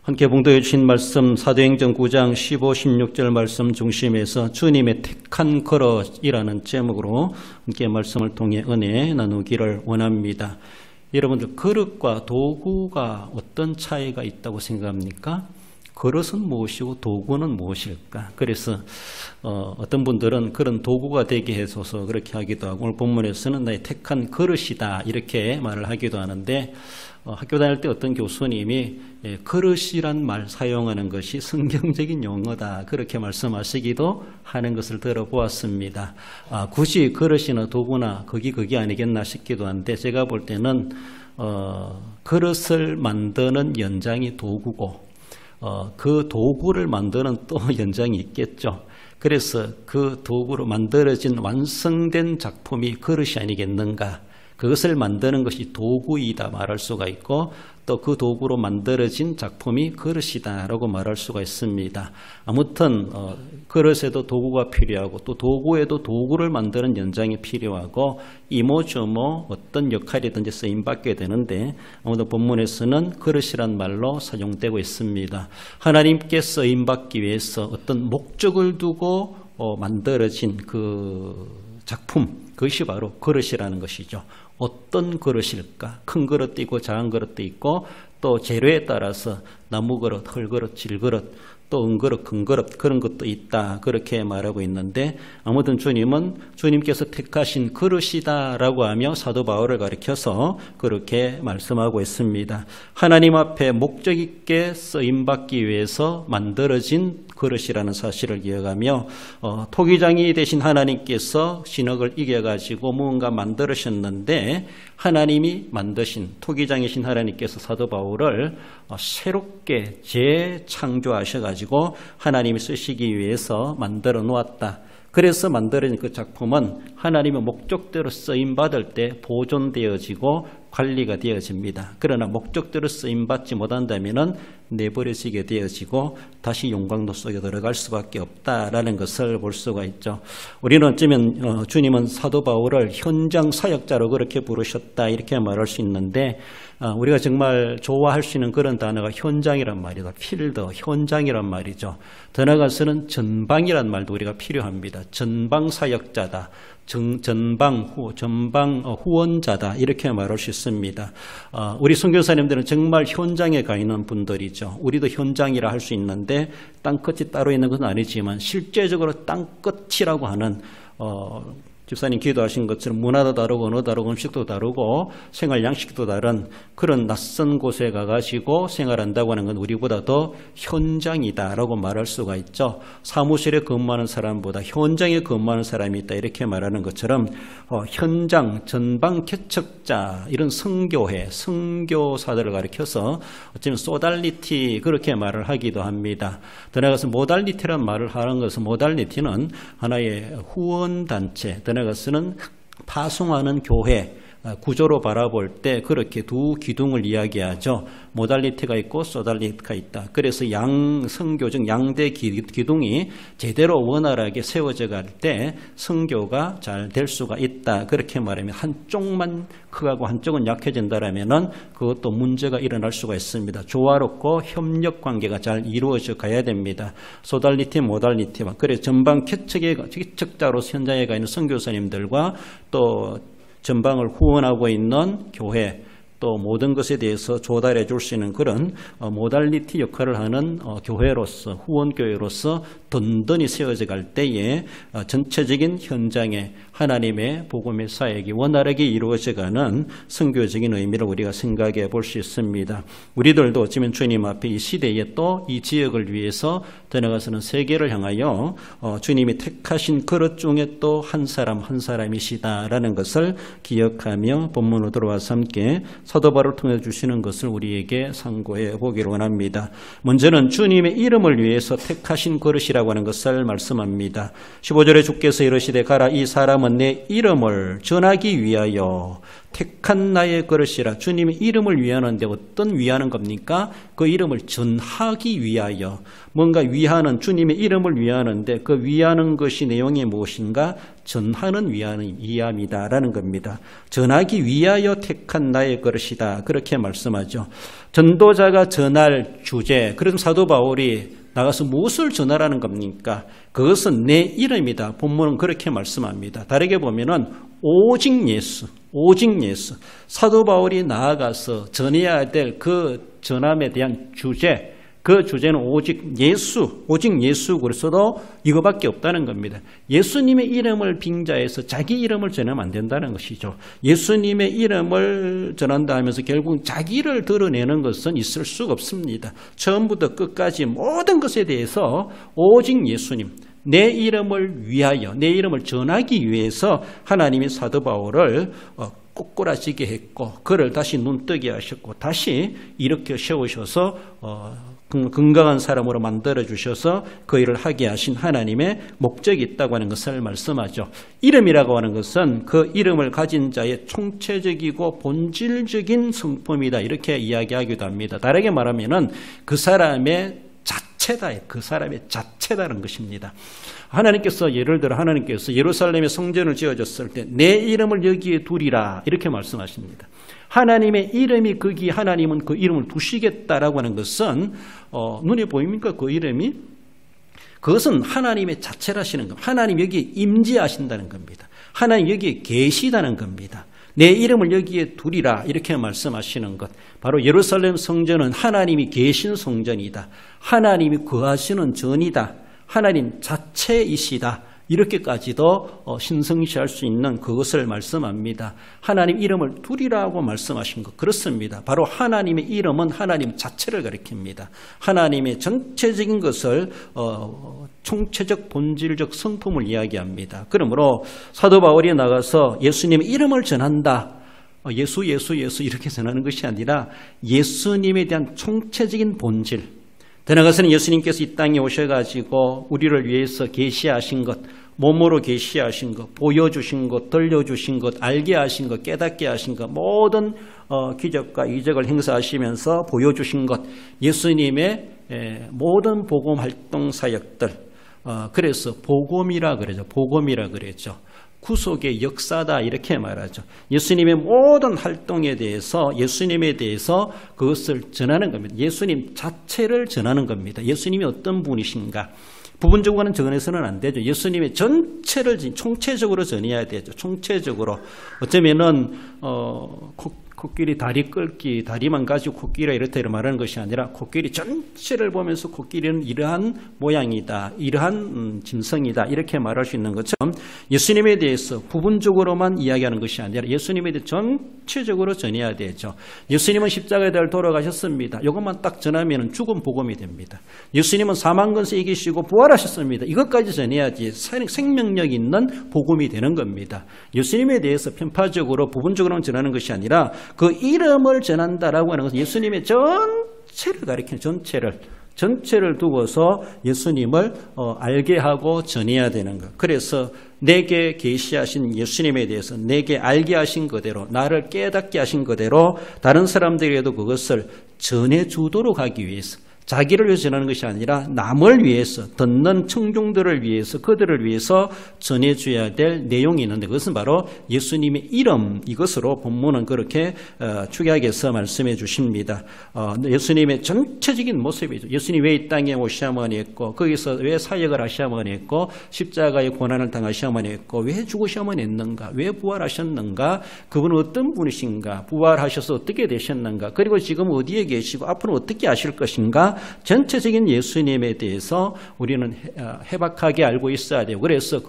함께 봉독해 주신 말씀 사도행전 9장 15, 16절 말씀 중심에서 주님의 택한 그릇이라는 제목으로 함께 말씀을 통해 은혜 나누기를 원합니다. 여러분들 그릇과 도구가 어떤 차이가 있다고 생각합니까? 그릇은 무엇이고 도구는 무엇일까? 그래서 어떤 분들은 그런 도구가 되게 해줘서 그렇게 하기도 하고 오늘 본문에서는 나의 택한 그릇이다 이렇게 말을 하기도 하는데 학교 다닐 때 어떤 교수님이 그릇이란 말 사용하는 것이 성경적인 용어다 그렇게 말씀하시기도 하는 것을 들어보았습니다. 굳이 그릇이나 도구나 그게 아니겠나 싶기도 한데 제가 볼 때는 그릇을 만드는 연장이 도구고 그 도구를 만드는 또 연장이 있겠죠. 그래서 그 도구로 만들어진 완성된 작품이 그릇이 아니겠는가. 그것을 만드는 것이 도구이다 말할 수가 있고 또 그 도구로 만들어진 작품이 그릇이다라고 말할 수가 있습니다. 아무튼 그릇에도 도구가 필요하고 또 도구에도 도구를 만드는 연장이 필요하고 이모저모 어떤 역할이든지 쓰임받게 되는데 아무튼 본문에서는 그릇이란 말로 사용되고 있습니다. 하나님께 쓰임받기 위해서 어떤 목적을 두고 만들어진 그 작품 그것이 바로 그릇이라는 것이죠. 어떤 그릇일까? 큰 그릇도 있고 작은 그릇도 있고 또 재료에 따라서 나무 그릇, 흙그릇, 질그릇, 또 은그릇, 금그릇 그런 것도 있다 그렇게 말하고 있는데 아무튼 주님은 주님께서 택하신 그릇이다라고 하며 사도 바울을 가리켜서 그렇게 말씀하고 있습니다. 하나님 앞에 목적 있게 쓰임받기 위해서 만들어진 그릇이라는 사실을 기억하며 토기장이 되신 하나님께서 신흙을 이겨가지고 무언가 만들으셨는데 하나님이 만드신 토기장이신 하나님께서 사도 바울을 새롭게 재창조하셔가지고 하나님이 쓰시기 위해서 만들어 놓았다. 그래서 만들어진 그 작품은 하나님의 목적대로 쓰임받을 때 보존되어지고 관리가 되어집니다. 그러나 목적대로 쓰임받지 못한다면 내버려지게 되어지고 다시 용광로 속에 들어갈 수밖에 없다라는 것을 볼 수가 있죠. 우리는 어쩌면 주님은 사도 바울을 현장 사역자로 그렇게 부르셨다 이렇게 말할 수 있는데 우리가 정말 좋아할 수 있는 그런 단어가 현장이란 말이다. 필드, 현장이란 말이죠. 더 나아가서는 전방이란 말도 우리가 필요합니다. 전방 사역자다. 전방 후원자다 이렇게 말할 수 있습니다. 우리 선교사님들은 정말 현장에 가 있는 분들이죠. 우리도 현장이라 할 수 있는데 땅끝이 따로 있는 것은 아니지만 실제적으로 땅끝이라고 하는 집사님 기도하신 것처럼 문화도 다르고 언어도 다르고 음식도 다르고 생활 양식도 다른 그런 낯선 곳에 가가지고 생활한다고 하는 건 우리보다 더 현장이다라고 말할 수가 있죠. 사무실에 근무하는 사람보다 현장에 근무하는 사람이 있다 이렇게 말하는 것처럼 현장, 전방 개척자 이런 선교회, 선교사들을 가리켜서 어쩌면 소달리티 그렇게 말을 하기도 합니다. 더 나아가서 모달리티란 말을 하는 것은 모달리티는 하나의 후원단체 것은 파송하는 교회 구조로 바라볼 때 그렇게 두 기둥을 이야기하죠. 모달리티가 있고 소달리티가 있다. 그래서 선교적 양대 기둥이 제대로 원활하게 세워져 갈 때 선교가 잘 될 수가 있다. 그렇게 말하면 한쪽만 크고 한쪽은 약해진다라면은 그것도 문제가 일어날 수가 있습니다. 조화롭고 협력 관계가 잘 이루어져 가야 됩니다. 소달리티, 모달리티와 그래서 전방 개척자로 현장에 가 있는 선교사님들과 또 전방을 후원하고 있는 교회 또 모든 것에 대해서 조달해 줄 수 있는 그런 모달리티 역할을 하는 교회로서 후원교회로서 든든히 세워져 갈 때에 전체적인 현장에 하나님의 복음의 사역이 원활하게 이루어져가는 선교적인 의미를 우리가 생각해 볼 수 있습니다. 우리들도 어쩌면 주님 앞에 이 시대에 또 이 지역을 위해서 더 나아가서는 세계를 향하여 주님이 택하신 그릇 중에 또 한 사람 한 사람이시다라는 것을 기억하며 본문으로 들어와서 함께 사도 바울을 통해 주시는 것을 우리에게 상고해 보기를 원합니다. 먼저는 주님의 이름을 위해서 택하신 그릇이라고 하는 것을 말씀합니다. 15절에 주께서 이르시되 가라 이 사람은 내 이름을 전하기 위하여 택한 나의 그릇이라. 주님의 이름을 위하는데 어떤 위하는 겁니까? 그 이름을 전하기 위하여. 뭔가 위하는, 주님의 이름을 위하는데 그 위하는 것이 내용이 무엇인가? 전하는 위함이다라는 겁니다. 전하기 위하여 택한 나의 그릇이다. 그렇게 말씀하죠. 전도자가 전할 주제. 그럼 사도 바울이 나가서 무엇을 전하라는 겁니까? 그것은 내 이름이다. 본문은 그렇게 말씀합니다. 다르게 보면은 오직 예수, 오직 예수. 사도 바울이 나아가서 전해야 될 그 전함에 대한 주제, 그 주제는 오직 예수, 오직 예수. 그래서도 이거밖에 없다는 겁니다. 예수님의 이름을 빙자해서 자기 이름을 전하면 안 된다는 것이죠. 예수님의 이름을 전한다 하면서 결국 자기를 드러내는 것은 있을 수가 없습니다. 처음부터 끝까지 모든 것에 대해서 오직 예수님, 내 이름을 위하여, 내 이름을 전하기 위해서 하나님이 사도 바울을 꼬꾸라지게 했고 그를 다시 눈뜨게 하셨고 다시 일으켜 세우셔서 건강한 사람으로 만들어 주셔서 그 일을 하게 하신 하나님의 목적이 있다고 하는 것을 말씀하죠. 이름이라고 하는 것은 그 이름을 가진 자의 총체적이고 본질적인 성품이다. 이렇게 이야기하기도 합니다. 다르게 말하면은 그 사람의 자체다. 그 사람의 자체다는 것입니다. 하나님께서 예를 들어 하나님께서 예루살렘에 성전을 지어줬을 때 내 이름을 여기에 두리라 이렇게 말씀하십니다. 하나님의 이름이 거기 하나님은 그 이름을 두시겠다라고 하는 것은 눈에 보입니까? 그 이름이? 그것은 하나님의 자체라시는 겁니다. 하나님 여기에 임재하신다는 겁니다. 하나님 여기에 계시다는 겁니다. 내 이름을 여기에 두리라 이렇게 말씀하시는 것. 바로 예루살렘 성전은 하나님이 계신 성전이다. 하나님이 거하시는 전이다. 하나님 자체이시다. 이렇게까지도 신성시할 수 있는 그것을 말씀합니다. 하나님 이름을 두리라고 말씀하신 것 그렇습니다. 바로 하나님의 이름은 하나님 자체를 가리킵니다. 하나님의 전체적인 것을 총체적 본질적 성품을 이야기합니다. 그러므로 사도 바울이 나가서 예수님의 이름을 전한다. 예수 이렇게 전하는 것이 아니라 예수님에 대한 총체적인 본질. 더 나아가서는 예수님께서 이 땅에 오셔가지고 우리를 위해서 계시하신 것, 몸으로 계시하신 것, 보여주신 것, 들려주신 것, 알게 하신 것, 깨닫게 하신 것, 모든 기적과 이적을 행사하시면서 보여주신 것, 예수님의 모든 복음 활동 사역들, 그래서 복음이라 그러죠. 복음이라 그랬죠. 구속의 역사다 이렇게 말하죠. 예수님의 모든 활동에 대해서 예수님에 대해서 그것을 전하는 겁니다. 예수님 자체를 전하는 겁니다. 예수님이 어떤 분이신가. 부분적으로는 전해서는 안 되죠. 예수님의 전체를 총체적으로 전해야 되죠. 총체적으로. 어쩌면은 코끼리 다리 끌기, 다리만 가지고 코끼리가 이렇다 말하는 것이 아니라 코끼리 전체를 보면서 코끼리는 이러한 모양이다, 이러한 짐승이다 이렇게 말할 수 있는 것처럼 예수님에 대해서 부분적으로만 이야기하는 것이 아니라 예수님에 대해 전체적으로 전해야 되죠. 예수님은 십자가에 달려 돌아가셨습니다. 이것만 딱 전하면 죽은 복음이 됩니다. 예수님은 사망 권세 이기시고 부활하셨습니다. 이것까지 전해야지 생명력 있는 복음이 되는 겁니다. 예수님에 대해서 편파적으로 부분적으로만 전하는 것이 아니라 그 이름을 전한다라고 하는 것은 예수님의 전체를 가리키는 전체를 두고서 예수님을 알게 하고 전해야 되는 것. 그래서 내게 계시하신 예수님에 대해서 내게 알게 하신 그대로 나를 깨닫게 하신 그대로 다른 사람들에게도 그것을 전해주도록 하기 위해서 자기를 위해서 전하는 것이 아니라 남을 위해서 듣는 청중들을 위해서 그들을 위해서 전해줘야 될 내용이 있는데 그것은 바로 예수님의 이름 이것으로 본문은 그렇게 축약해서 말씀해 주십니다. 예수님의 전체적인 모습이죠. 예수님 왜 이 땅에 오셔야만 했고 거기서 왜 사역을 하셔야만 했고 십자가의 고난을 당하셔야만 했고 왜 죽으셔야만 했는가 왜 부활하셨는가 그분은 어떤 분이신가 부활하셔서 어떻게 되셨는가 그리고 지금 어디에 계시고 앞으로 어떻게 하실 것인가 전체적인 예수님에 대해서 우리는 해박하게 알고 있어야 돼요. 그래서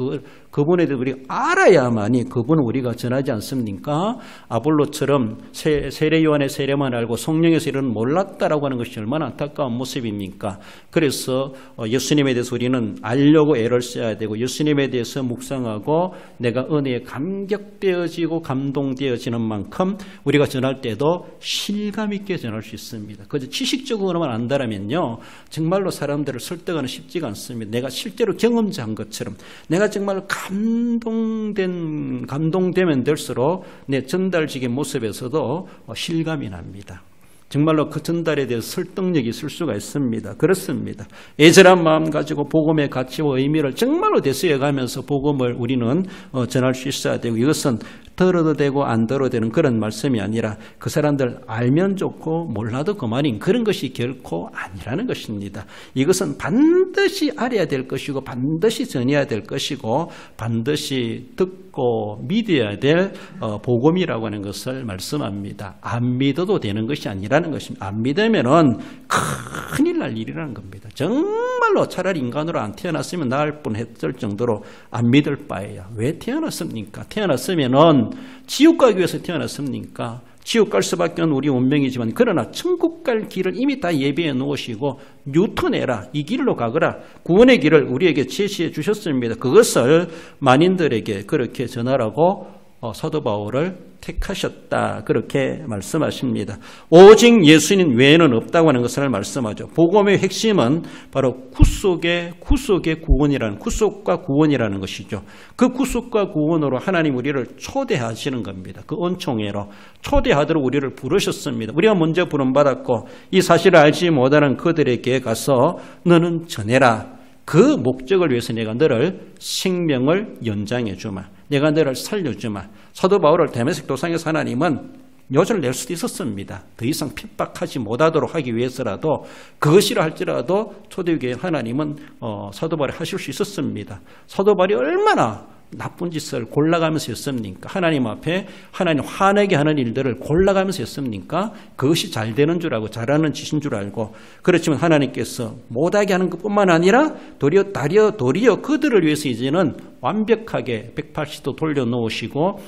그분에 대해서 우리가 알아야만이 그분을 우리가 전하지 않습니까? 아볼로처럼 세례 요한의 세례만 알고 성령의 세례는 몰랐다라고 하는 것이 얼마나 안타까운 모습입니까? 그래서 예수님에 대해서 우리는 알려고 애를 써야 되고 예수님에 대해서 묵상하고 내가 은혜에 감격되어지고 감동되어지는 만큼 우리가 전할 때도 실감 있게 전할 수 있습니다. 그저 지식적으로만 안다라면요 정말로 사람들을 설득하는 쉽지가 않습니다. 내가 실제로 경험자한 것처럼 내가 정말 감동되면 될수록 내 전달직의 모습에서도 실감이 납니다. 정말로 그 전달에 대해서 설득력이 있을 수가 있습니다. 그렇습니다. 애절한 마음 가지고 복음의 가치와 의미를 정말로 대수해가면서 복음을 우리는 전할 수 있어야 되고, 이것은 들어도 되고 안 들어도 되는 그런 말씀이 아니라 그 사람들 알면 좋고 몰라도 그만인 그런 것이 결코 아니라는 것입니다. 이것은 반드시 알아야 될 것이고 반드시 전해야 될 것이고 반드시 듣고 믿어야 될 복음이라고 하는 것을 말씀합니다. 안 믿어도 되는 것이 아니라는 것입니다. 안 믿으면은 큰일 날 일이라는 겁니다. 정말로 차라리 인간으로 안 태어났으면 나을 뻔했을 정도로 안 믿을 바에야 왜 태어났습니까? 태어났으면은 지옥 가기 위해서 태어났습니까? 지옥 갈 수밖에 없는 우리 운명이지만, 그러나 천국 갈 길을 이미 다 예비해 놓으시고 뉴턴해라, 이 길로 가거라, 구원의 길을 우리에게 제시해 주셨습니다. 그것을 만인들에게 그렇게 전하라고 사도 바울을 택하셨다, 그렇게 말씀하십니다. 오직 예수님 외에는 없다고 하는 것을 말씀하죠. 복음의 핵심은 바로 구속과 구원이라는 것이죠. 그 구속과 구원으로 하나님 우리를 초대하시는 겁니다. 그 은총회로 초대하도록 우리를 부르셨습니다. 우리가 먼저 부름받았고 이 사실을 알지 못하는 그들에게 가서 너는 전해라. 그 목적을 위해서 내가 너를 생명을 연장해 주마, 내가 너를 살려주마. 사도 바울을 데메섹 도상에서 하나님은 요절을 낼 수도 있었습니다. 더 이상 핍박하지 못하도록 하기 위해서라도, 그것이라 할지라도 초대교회 하나님은 사도 바울이 하실 수 있었습니다. 사도 바울이 얼마나 나쁜 짓을 골라가면서 했습니까? 하나님 앞에 하나님 화내게 하는 일들을 골라가면서 했습니까? 그것이 잘 되는 줄 알고 잘하는 짓인 줄 알고. 그렇지만 하나님께서 못하게 하는 것뿐만 아니라 도리어 그들을 위해서 이제는 완벽하게 180도 돌려놓으시고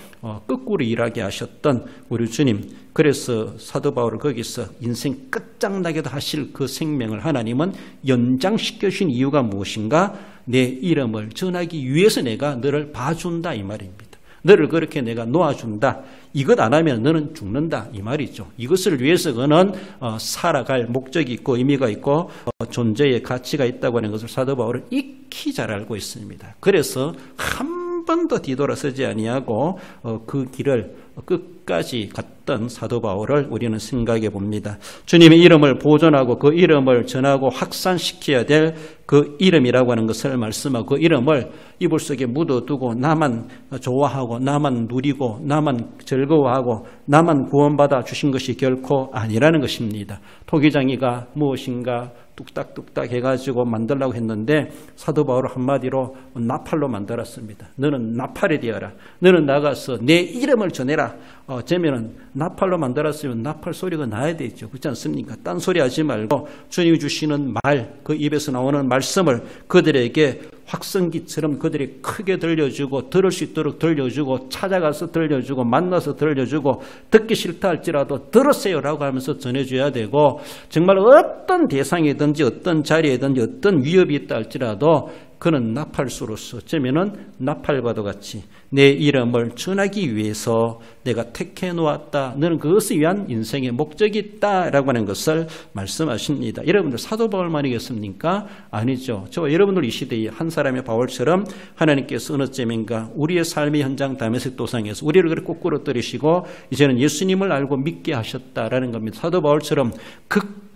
거꾸로 일하게 하셨던 우리 주님. 그래서 사도 바울을 거기서 인생 끝장나게도 하실 그 생명을 하나님은 연장시켜 주신 이유가 무엇인가? 내 이름을 전하기 위해서 내가 너를 봐준다, 이 말입니다. 너를 그렇게 내가 놓아준다. 이것 안 하면 너는 죽는다, 이 말이죠. 이것을 위해서 그는 살아갈 목적이 있고 의미가 있고 존재의 가치가 있다고 하는 것을 사도 바울은 익히 잘 알고 있습니다. 그래서 한 번도 뒤돌아서지 아니하고 그 길을 끝까지 갔던 사도 바울을 우리는 생각해 봅니다. 주님의 이름을 보존하고 그 이름을 전하고 확산시켜야 될 그 이름이라고 하는 것을 말씀하고, 그 이름을 이불 속에 묻어두고 나만 좋아하고 나만 누리고 나만 즐거워하고 나만 구원받아 주신 것이 결코 아니라는 것입니다. 토기장이가 무엇인가 뚝딱뚝딱 해가지고 만들려고 했는데 사도 바울 한마디로 나팔로 만들었습니다. 너는 나팔이 되어라. 너는 나가서 내 이름을 전해라. 어쩌면은 나팔로 만들었으면 나팔 소리가 나야 되죠. 그렇지 않습니까? 딴소리 하지 말고 주님이 주시는 말, 그 입에서 나오는 말씀을 그들에게 확성기처럼 그들이 크게 들려주고 들을 수 있도록 들려주고 찾아가서 들려주고 만나서 들려주고 듣기 싫다 할지라도 들으세요라고 하면서 전해줘야 되고, 정말 어떤 대상이든지 어떤 자리에든지 어떤 위협이 있다 할지라도 그는 나팔수로서 어쩌면은 나팔과도 같이 내 이름을 전하기 위해서 내가 택해 놓았다. 너는 그것을 위한 인생의 목적이 있다라고 하는 것을 말씀하십니다. 여러분들 사도 바울만이겠습니까? 아니죠. 저와 여러분들 이 시대에 한 사람의 바울처럼 하나님께서 어느 때인가 우리의 삶의 현장 다메섹 도상에서 우리를 그렇게 거꾸로 들이시고 이제는 예수님을 알고 믿게 하셨다라는 겁니다. 사도 바울처럼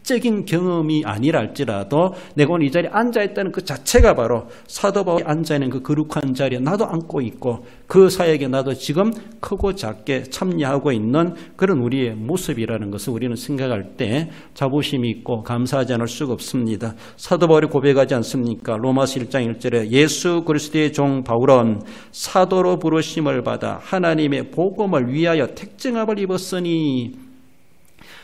적인 경험이 아니라 할지라도 내가 오늘 이 자리에 앉아있다는 그 자체가 바로 사도 바울이 앉아있는 그 거룩한 자리에 나도 앉고 있고 그 사역에 나도 지금 크고 작게 참여하고 있는 그런 우리의 모습이라는 것을 우리는 생각할 때 자부심이 있고 감사하지 않을 수가 없습니다. 사도 바울이 고백하지 않습니까? 로마서 1장 1절에 예수 그리스도의 종 바울은 사도로 부르심을 받아 하나님의 복음을 위하여 택정함을 입었으니,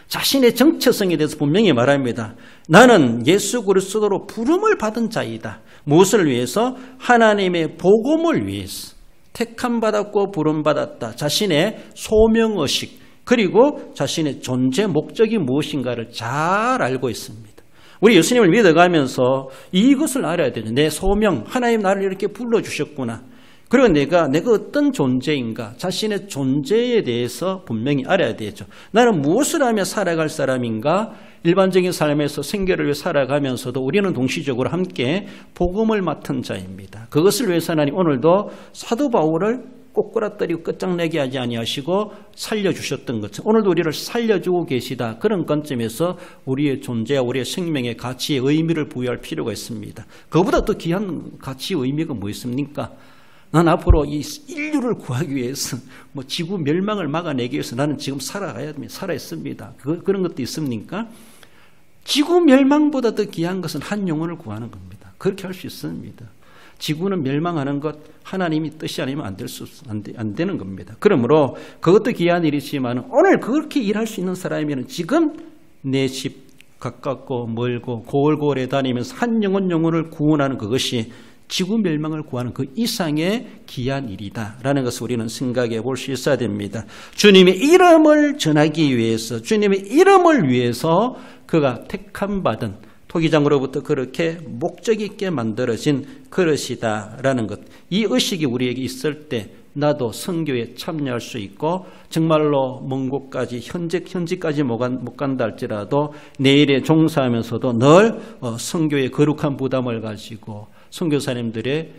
자신의 정체성에 대해서 분명히 말합니다. 나는 예수 그리스도로 부름을 받은 자이다. 무엇을 위해서? 하나님의 복음을 위해서. 택함 받았고 부름 받았다. 자신의 소명의식 그리고 자신의 존재 목적이 무엇인가를 잘 알고 있습니다. 우리 예수님을 믿어가면서 이것을 알아야 되죠. 내 소명, 하나님 나를 이렇게 불러주셨구나. 그리고 내가 어떤 존재인가, 자신의 존재에 대해서 분명히 알아야 되죠. 나는 무엇을 하며 살아갈 사람인가? 일반적인 삶에서 생계를 위해 살아가면서도 우리는 동시적으로 함께 복음을 맡은 자입니다. 그것을 위해서 하나님 오늘도 사도 바울을 꼬꾸라뜨리고 끝장내게 하지 아니하시고 살려주셨던 것처럼 오늘도 우리를 살려주고 계시다. 그런 관점에서 우리의 존재와 우리의 생명의 가치에 의미를 부여할 필요가 있습니다. 그보다 더 귀한 가치 의미가 뭐 있습니까? 난 앞으로 이 인류를 구하기 위해서 뭐 지구 멸망을 막아내기 위해서 나는 지금 살아있습니다. 그런 것도 있습니까? 지구 멸망보다 더 귀한 것은 한 영혼을 구하는 겁니다. 그렇게 할 수 있습니다. 지구는 멸망하는 것 하나님이 뜻이 아니면 안 되는 겁니다. 그러므로 그것도 귀한 일이지만 오늘 그렇게 일할 수 있는 사람이면 지금 내 집 가깝고 멀고 고을고을에 다니면서 한 영혼을 구원하는 그것이 지구 멸망을 구하는 그 이상의 귀한 일이다라는 것을 우리는 생각해 볼 수 있어야 됩니다. 주님의 이름을 전하기 위해서 주님의 이름을 위해서 그가 택함받은 토기장으로부터 그렇게 목적 있게 만들어진 그릇이다라는 것. 이 의식이 우리에게 있을 때 나도 선교에 참여할 수 있고 정말로 먼 곳까지 현지까지 못 간다 할지라도 내일에 종사하면서도 늘 선교의 거룩한 부담을 가지고 선교사님들의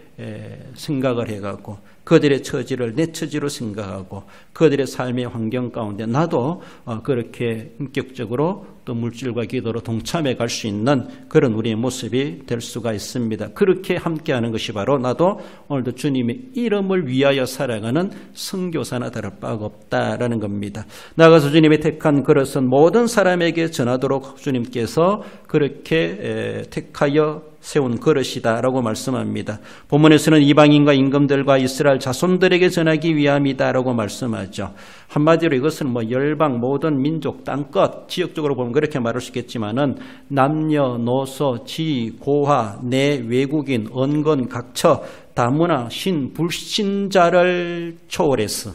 생각을 해가고 그들의 처지를 내 처지로 생각하고 그들의 삶의 환경 가운데 나도 그렇게 인격적으로 또 물질과 기도로 동참해 갈 수 있는 그런 우리의 모습이 될 수가 있습니다. 그렇게 함께하는 것이 바로 나도 오늘도 주님의 이름을 위하여 살아가는 선교사나 다를 바가 없다라는 겁니다. 나가서 주님의 택한 그릇은 모든 사람에게 전하도록 주님께서 그렇게 택하여 세운 그릇이다라고 말씀합니다. 본문에서는 이방인과 임금들과 이스라엘 자손들에게 전하기 위함이다라고 말씀하죠. 한마디로 이것은 뭐 열방 모든 민족 땅끝 지역적으로 보면 그렇게 말할 수 있겠지만은 남녀노소 지 고하 내 외국인 언건 각처 다문화 신 불신자를 초월해서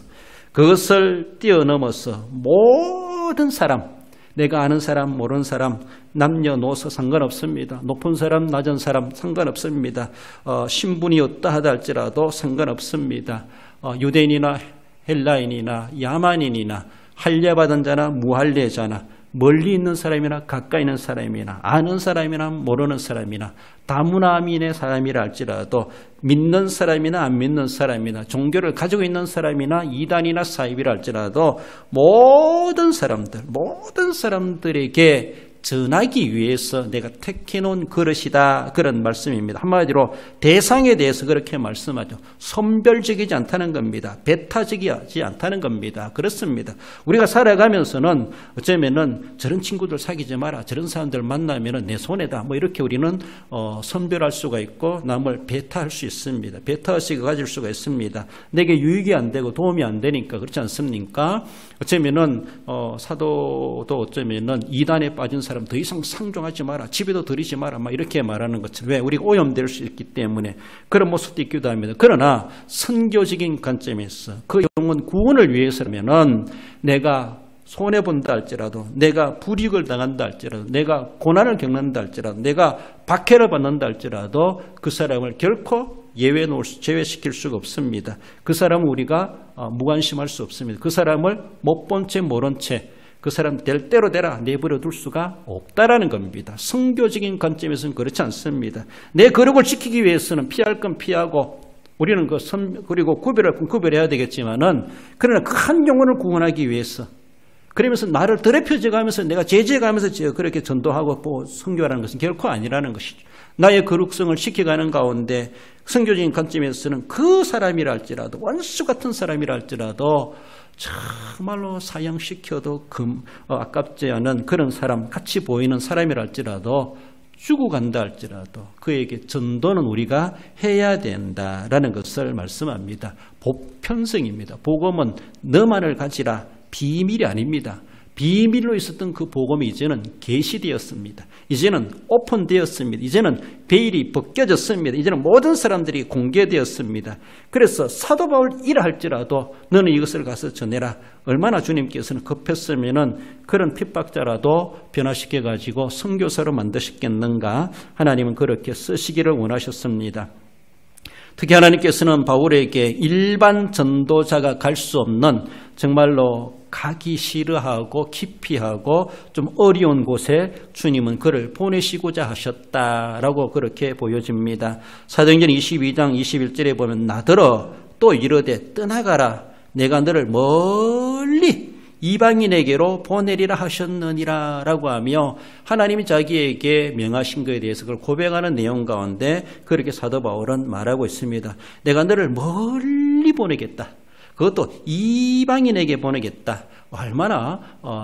그것을 뛰어넘어서 모든 사람 내가 아는 사람 모르는 사람 남녀노소 상관없습니다. 높은 사람 낮은 사람 상관없습니다. 신분이 어떠 하다 할지라도 상관없습니다. 유대인이나 헬라인이나 야만인이나 할례받은 자나 무할례자나 멀리 있는 사람이나 가까이 있는 사람이나 아는 사람이나 모르는 사람이나 다문화민의 사람이라 할지라도 믿는 사람이나 안 믿는 사람이나 종교를 가지고 있는 사람이나 이단이나 사입이라 할지라도 모든 사람들에게 전하기 위해서 내가 택해놓은 그릇이다 그런 말씀입니다. 한마디로 대상에 대해서 그렇게 말씀하죠. 선별적이지 않다는 겁니다. 배타적이지 않다는 겁니다. 그렇습니다. 우리가 살아가면서는 어쩌면은 저런 친구들 사귀지 마라 저런 사람들 만나면은 내 손해다 뭐 이렇게 우리는 선별할 수가 있고 남을 배타할 수 있습니다. 배타의식을 가질 수가 있습니다. 내게 유익이 안 되고 도움이 안 되니까 그렇지 않습니까? 어쩌면은 사도도 어쩌면은 이단에 빠진 사람 더 이상 상종하지 마라 집에도 들이지 마라 막 이렇게 말하는 것처럼 왜 우리가 오염될 수 있기 때문에 그런 모습도 있기도 합니다. 그러나 선교적인 관점에서 그 영혼 구원을 위해서라면은 내가 손해본다 할지라도 내가 불이익을 당한다 할지라도 내가 고난을 겪는다 할지라도 내가 박해를 받는다 할지라도 그 사람을 결코 제외시킬 수가 없습니다. 그 사람은 우리가 무관심할 수 없습니다. 그 사람을 못 본 채 모른 채 그 사람 될 대로 되라 내버려 둘 수가 없다라는 겁니다. 선교적인 관점에서는 그렇지 않습니다. 내 거룩을 지키기 위해서는 피할 건 피하고 우리는 그리고 구별할 건 구별해야 되겠지만은 그러나 큰 영혼을 구원하기 위해서 그러면서 나를 더럽혀져 가면서 내가 제지해 가면서 그렇게 전도하고 선교하는 것은 결코 아니라는 것이죠. 나의 거룩성을 지켜가는 가운데 선교적인 관점에서는 그 사람이라 할지라도 원수 같은 사람이라 할지라도 정말로 사형시켜도 아깝지 않은 그런 사람 같이 보이는 사람이라 할지라도 죽어간다 할지라도 그에게 전도는 우리가 해야 된다라는 것을 말씀합니다. 보편성입니다. 복음은 너만을 가지라 비밀이 아닙니다. 비밀로 있었던 그 복음이 이제는 계시되었습니다. 이제는 오픈되었습니다. 이제는 베일이 벗겨졌습니다. 이제는 모든 사람들이 공개되었습니다. 그래서 사도 바울 이라 할지라도 너는 이것을 가서 전해라. 얼마나 주님께서는 급했으면은 그런 핍박자라도 변화시켜가지고 선교사로 만드셨겠는가. 하나님은 그렇게 쓰시기를 원하셨습니다. 특히 하나님께서는 바울에게 일반 전도자가 갈 수 없는 정말로 가기 싫어하고 기피하고 좀 어려운 곳에 주님은 그를 보내시고자 하셨다라고 그렇게 보여집니다. 사도행전 22장 21절에 보면 나더러 또 이르되 떠나가라 내가 너를 멀리 이방인에게로 보내리라 하셨느니라 라고 하며 하나님이 자기에게 명하신 것에 대해서 그걸 고백하는 내용 가운데 그렇게 사도 바울은 말하고 있습니다. 내가 너를 멀리 보내겠다. 그것도 이방인에게 보내겠다. 얼마나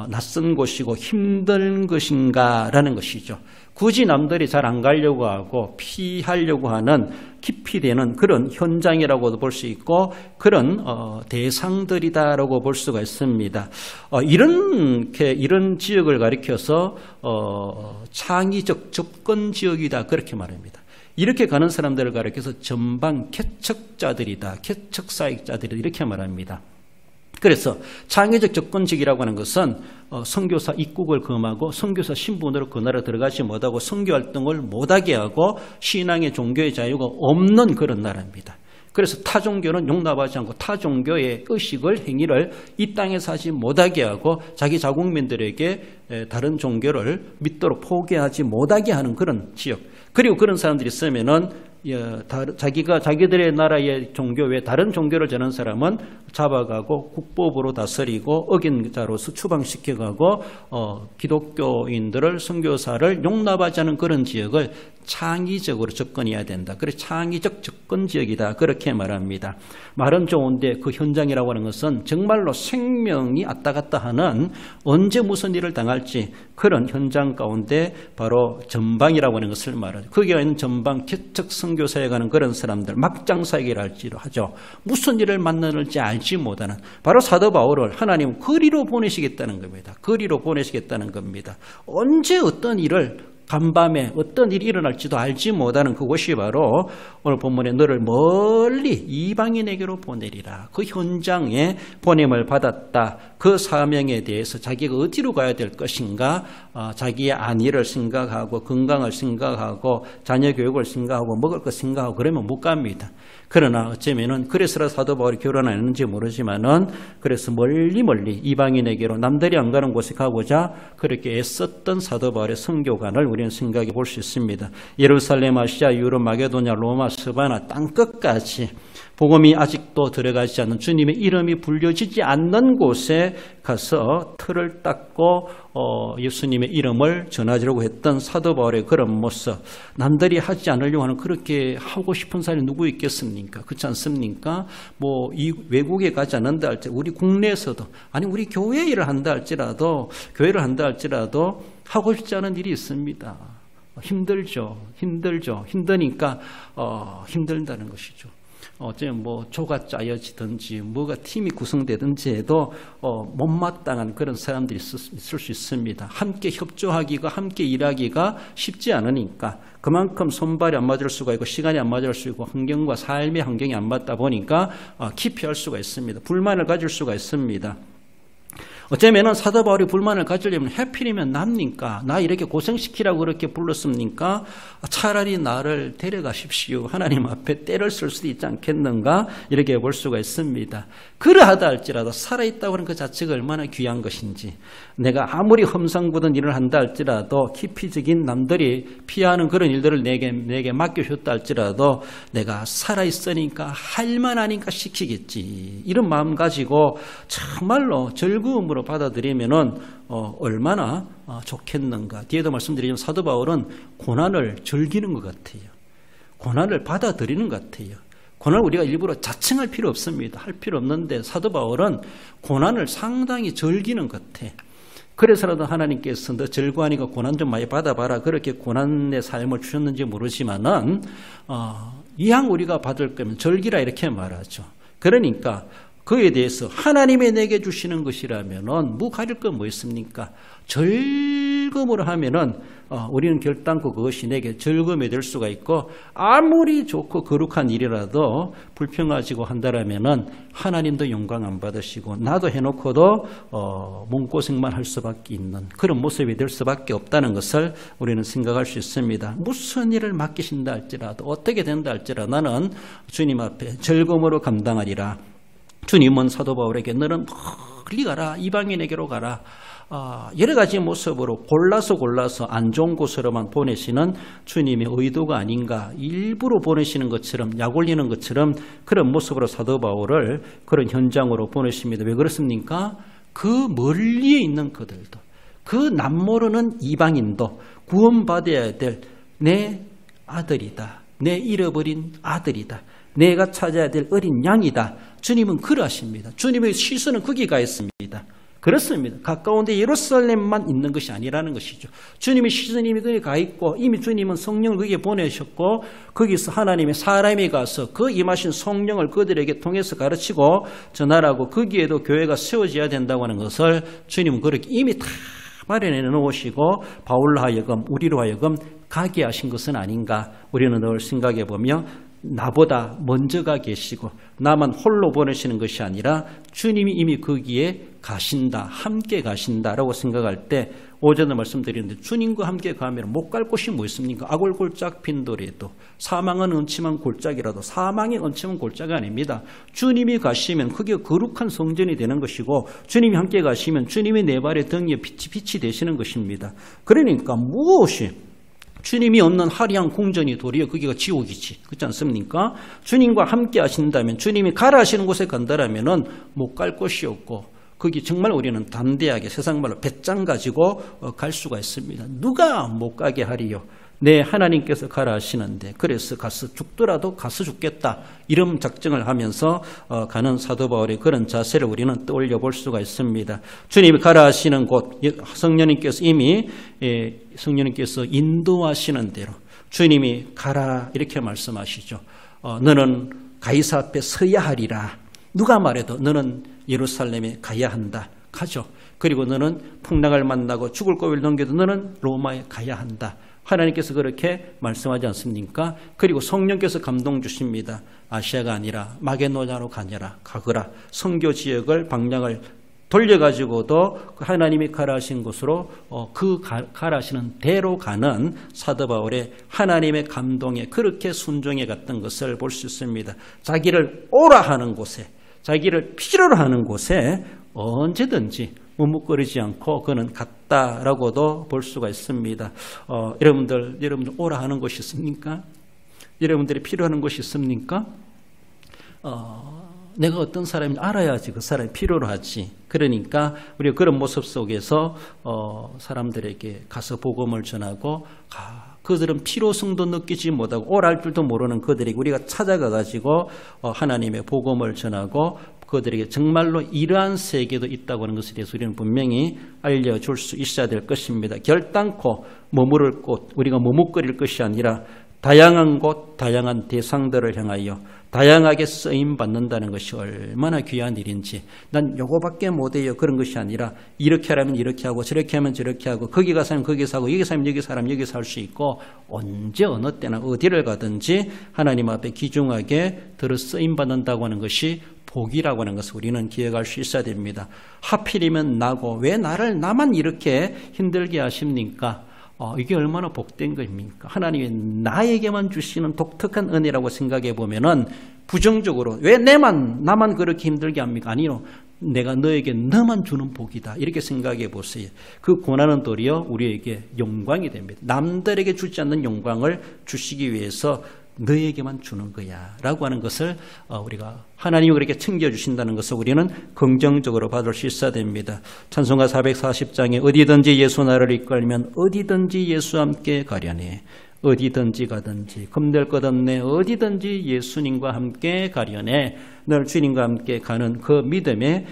낯선 곳이고 힘든 것인가라는 것이죠. 굳이 남들이 잘 안 가려고 하고 피하려고 하는 깊이 되는 그런 현장이라고도 볼 수 있고 그런 대상들이다라고 볼 수가 있습니다. 이런 지역을 가리켜서 창의적 접근 지역이다 그렇게 말합니다. 이렇게 가는 사람들을 가리켜서 전방 개척자들이다, 개척사역자들이다 이렇게 말합니다. 그래서 창의적 접근직이라고 하는 것은 선교사 입국을 금하고 선교사 신분으로 그 나라 들어가지 못하고 선교활동을 못하게 하고 신앙의 종교의 자유가 없는 그런 나라입니다. 그래서 타종교는 용납하지 않고 타종교의 의식을 행위를 이 땅에서 하지 못하게 하고 자기 자국민들에게 다른 종교를 믿도록 포기하지 못하게 하는 그런 지역. 그리고 그런 사람들이 있으면은 자기들의 나라의 종교 외에 다른 종교를 전하는 사람은 잡아가고 국법으로 다스리고 어긴 자로서 추방시켜가고 기독교인들을 선교사를 용납하지 않은 그런 지역을 창의적으로 접근해야 된다. 그래서 창의적 접근 지역이다. 그렇게 말합니다. 말은 좋은데 그 현장이라고 하는 것은 정말로 생명이 왔다 갔다 하는 언제 무슨 일을 당할지 그런 현장 가운데 바로 전방이라고 하는 것을 말하죠. 거기에 있는 전방 개척 선교사에 가는 그런 사람들 막장 사역이라 할지도 하죠. 무슨 일을 만나는지 알지 못하는 바로 사도 바울을 하나님은 거리로 보내시겠다는 겁니다. 거리로 보내시겠다는 겁니다. 언제 어떤 일을 간밤에 어떤 일이 일어날지도 알지 못하는 그곳이 바로 오늘 본문에 너를 멀리 이방인에게로 보내리라. 그 현장에 보냄을 받았다. 그 사명에 대해서 자기가 어디로 가야 될 것인가 자기의 안위를 생각하고 건강을 생각하고 자녀 교육을 생각하고 먹을 것 생각하고 그러면 못 갑니다. 그러나 어쩌면은 그래서 사도 바울이 결혼했는지 모르지만은 그래서 멀리 이방인에게로 남들이 안 가는 곳에 가고자 그렇게 애썼던 사도 바울의 선교관을 우리는 생각해 볼 수 있습니다. 예루살렘, 아시아, 유럽, 마게도냐, 로마, 스바나 땅끝까지 복음이 아직도 들어가지 않는 주님의 이름이 불려지지 않는 곳에 가서 틀을 닦고 예수님의 이름을 전하려고 했던 사도 바울의 그런 모습, 남들이 하지 않으려고 하는 그렇게 하고 싶은 사람이 누구 있겠습니까? 그렇지 않습니까? 뭐 이 외국에 가지 않는다 할지라도 우리 국내에서도 아니 우리 교회 일을 한다 할지라도 교회를 한다 할지라도 하고 싶지 않은 일이 있습니다. 힘들죠. 힘드니까 힘들다는 것이죠. 어쩌면 뭐 조가 짜여지든지 뭐가 팀이 구성되든지 해도 못마땅한 그런 사람들이 있을 수 있습니다. 함께 협조하기가 함께 일하기가 쉽지 않으니까 그만큼 손발이 안 맞을 수가 있고 시간이 안 맞을 수 있고 환경과 삶의 환경이 안 맞다 보니까 기피할 수가 있습니다. 불만을 가질 수가 있습니다. 어쩌면은 사도 바울이 불만을 가지려면 해필이면 납니까? 나 이렇게 고생시키라고 그렇게 불렀습니까? 차라리 나를 데려가십시오. 하나님 앞에 때를 쓸 수도 있지 않겠는가? 이렇게 볼 수가 있습니다. 그러하다 할지라도 살아있다고 하는 그 자체가 얼마나 귀한 것인지 내가 아무리 험상궂은 일을 한다 할지라도 기피적인 남들이 피하는 그런 일들을 내게 맡겨줬다 할지라도 내가 살아있으니까 할만하니까 시키겠지. 이런 마음 가지고 정말로 즐거움으로 받아들이면은 얼마나 좋겠는가. 뒤에도 말씀드리지만 사도 바울은 고난을 즐기는 것 같아요. 고난을 받아들이는 것 같아요. 고난을 우리가 일부러 자칭할 필요 없습니다. 할 필요 없는데 사도 바울은 고난을 상당히 즐기는 것 같아. 그래서라도 하나님께서 너 즐거워하니까 고난 좀 많이 받아봐라. 그렇게 고난의 삶을 주셨는지 모르지만은 이왕 우리가 받을 거면 즐기라 이렇게 말하죠. 그러니까 그에 대해서 하나님이 내게 주시는 것이라면은 가릴 건 뭐 있습니까? 즐거움으로 하면은 우리는 결단코 그것이 내게 즐거움이 될 수가 있고 아무리 좋고 거룩한 일이라도 불평하시고 한다라면은 하나님도 영광 안 받으시고 나도 해놓고도 몸고생만 할 수밖에 있는 그런 모습이 될 수밖에 없다는 것을 우리는 생각할 수 있습니다. 무슨 일을 맡기신다 할지라도 어떻게 된다 할지라도 나는 주님 앞에 즐거움으로 감당하리라. 주님은 사도 바울에게 너는 멀리 가라, 이방인에게로 가라, 여러 가지 모습으로 골라서 안 좋은 곳으로만 보내시는 주님의 의도가 아닌가, 일부러 보내시는 것처럼, 약 올리는 것처럼 그런 모습으로 사도 바울을 그런 현장으로 보내십니다. 왜 그렇습니까? 그 멀리에 있는 그들도, 그 남모르는 이방인도 구원받아야 될 내 아들이다, 내 잃어버린 아들이다, 내가 찾아야 될 어린 양이다. 주님은 그러하십니다. 주님의 시선은 거기 가 있습니다. 그렇습니다. 가까운데 예루살렘만 있는 것이 아니라는 것이죠. 주님의 시선이 거기에 가 있고, 이미 주님은 성령을 거기에 보내셨고, 거기서 하나님의 사람이 가서 그 임하신 성령을 그들에게 통해서 가르치고 전하라고, 거기에도 교회가 세워져야 된다고 하는 것을 주님은 그렇게 이미 다 마련해 놓으시고 바울로 하여금, 우리로 하여금 가게 하신 것은 아닌가, 우리는 늘 생각해 보며 나보다 먼저가 계시고 나만 홀로 보내시는 것이 아니라 주님이 이미 거기에 가신다, 함께 가신다라고 생각할 때, 오전에 말씀드렸는데 주님과 함께 가면 못 갈 곳이 뭐 있습니까? 아골골짝 빈도래도, 사망은 은침한 골짜기라도 사망이 은침한 골짜기가 아닙니다. 주님이 가시면 그게 거룩한 성전이 되는 것이고, 주님이 함께 가시면 주님이 내 발의 등에 빛이 되시는 것입니다. 그러니까 무엇이 주님이 없는 화려한 궁전이 도리어 거기가 지옥이지, 그렇지 않습니까? 주님과 함께 하신다면, 주님이 가라 하시는 곳에 간다라면 못 갈 곳이 없고, 거기 정말 우리는 담대하게 세상말로 배짱 가지고 갈 수가 있습니다. 누가 못 가게 하리요? 내 하나님께서 가라 하시는데, 그래서 가서 죽더라도 가서 죽겠다, 이런 작정을 하면서 가는 사도 바울의 그런 자세를 우리는 떠올려 볼 수가 있습니다. 주님이 가라 하시는 곳, 성령님께서 이미 성령님께서 인도하시는 대로 주님이 가라 이렇게 말씀하시죠. 너는 가이사 앞에 서야 하리라. 누가 말해도 너는 예루살렘에 가야 한다. 가죠. 그리고 너는 풍랑을 만나고 죽을 고비를 넘겨도 너는 로마에 가야 한다. 하나님께서 그렇게 말씀하지 않습니까? 그리고 성령께서 감동 주십니다. 아시아가 아니라 마게도냐로 가거라. 선교 지역을 방향을 돌려가지고도 하나님이 가라 하신 곳으로 그 가라 하시는 대로 가는 사도 바울의 하나님의 감동에 그렇게 순종해 갔던 것을 볼 수 있습니다. 자기를 오라 하는 곳에, 자기를 필요로 하는 곳에 언제든지 머뭇거리지 않고 그는 갔다라고도 볼 수가 있습니다. 여러분들 오라 하는 곳이 있습니까? 여러분들이 필요하는 곳이 있습니까? 내가 어떤 사람인지 알아야지 그 사람이 필요로 하지. 그러니까 우리가 그런 모습 속에서 사람들에게 가서 복음을 전하고, 그들은 필요성도 느끼지 못하고 오랄 줄도 모르는 그들에게 우리가 찾아가 가지고 하나님의 복음을 전하고, 그들에게 정말로 이러한 세계도 있다고 하는 것에 대해서 우리는 분명히 알려줄 수 있어야 될 것입니다. 결단코 머무를 곳, 우리가 머뭇거릴 것이 아니라 다양한 곳, 다양한 대상들을 향하여 다양하게 쓰임받는다는 것이 얼마나 귀한 일인지, 난 요거밖에 못해요, 그런 것이 아니라 이렇게 하려면 이렇게 하고 저렇게 하면 저렇게 하고, 거기 가서 하면 거기서 하고, 여기 사면 여기 사람 여기서 할 수 있고, 언제 어느 때나 어디를 가든지 하나님 앞에 귀중하게 들어 쓰임받는다고 하는 것이 복이라고 하는 것을 우리는 기억할 수 있어야 됩니다. 하필이면 나고 왜 나만 이렇게 힘들게 하십니까? 이게 얼마나 복된 것입니까? 하나님이 나에게만 주시는 독특한 은혜라고 생각해 보면은 부정적으로 왜 나만 그렇게 힘들게 합니까? 아니요, 내가 너에게 너만 주는 복이다, 이렇게 생각해 보세요. 그 고난은 도리어 우리에게 영광이 됩니다. 남들에게 주지 않는 영광을 주시기 위해서 너에게만 주는 거야 라고 하는 것을 우리가 하나님이 그렇게 챙겨주신다는 것을 우리는 긍정적으로 받을 수 있어야 됩니다. 찬송가 440장에 어디든지 예수 나를 이끌면 어디든지 예수와 함께 가려네, 어디든지 가든지 겁낼 것 없네, 어디든지 예수님과 함께 가려네. 늘 주님과 함께 가는 그 믿음의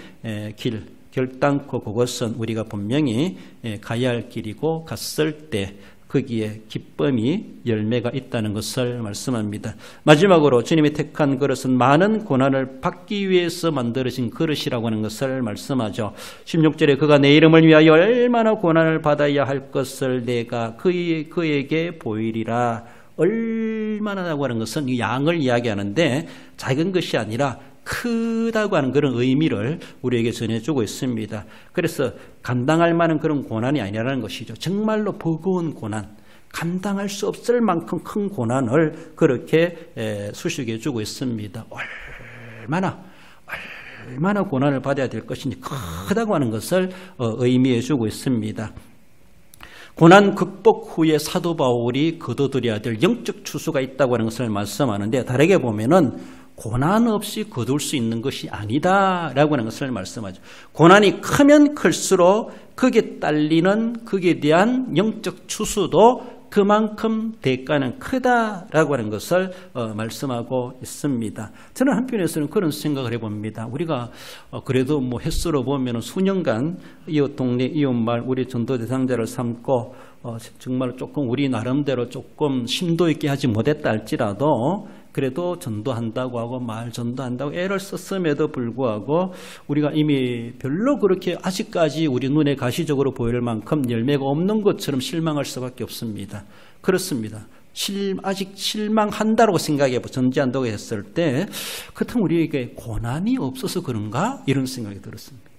길, 결단코 그것은 우리가 분명히 가야 할 길이고, 갔을 때 거기에 기쁨이 열매가 있다는 것을 말씀합니다. 마지막으로 주님이 택한 그릇은 많은 고난을 받기 위해서 만들어진 그릇이라고 하는 것을 말씀하죠. 16절에 그가 내 이름을 위하여 얼마나 고난을 받아야 할 것을 내가 그에게 보이리라. 얼마나라고 하는 것은 양을 이야기하는데 작은 것이 아니라 크다고 하는 그런 의미를 우리에게 전해주고 있습니다. 그래서 감당할 만한 그런 고난이 아니라는 것이죠. 정말로 버거운 고난, 감당할 수 없을 만큼 큰 고난을 그렇게 수식해 주고 있습니다. 얼마나 고난을 받아야 될 것인지 크다고 하는 것을 의미해 주고 있습니다. 고난 극복 후에 사도 바울이 거둬들여야 될 영적 추수가 있다고 하는 것을 말씀하는데, 다르게 보면은 고난 없이 거둘 수 있는 것이 아니다라고 하는 것을 말씀하죠. 고난이 크면 클수록 거기에 딸리는 거기에 대한 영적 추수도 그만큼 대가는 크다라고 하는 것을 말씀하고 있습니다. 저는 한편에서는 그런 생각을 해봅니다. 우리가 그래도 뭐 횟수로 보면 수년간 이웃 동네 이웃마을 우리 전도 대상자를 삼고 정말 조금 우리 나름대로 조금 심도 있게 하지 못했다 할지라도 그래도 전도한다고 하고 마을 전도한다고 애를 썼음에도 불구하고 우리가 이미 별로 그렇게 아직까지 우리 눈에 가시적으로 보일 만큼 열매가 없는 것처럼 실망할 수밖에 없습니다. 그렇습니다. 아직 실망한다고 생각해 전지한다고 했을 때 그렇다면 우리에게 고난이 없어서 그런가? 이런 생각이 들었습니다.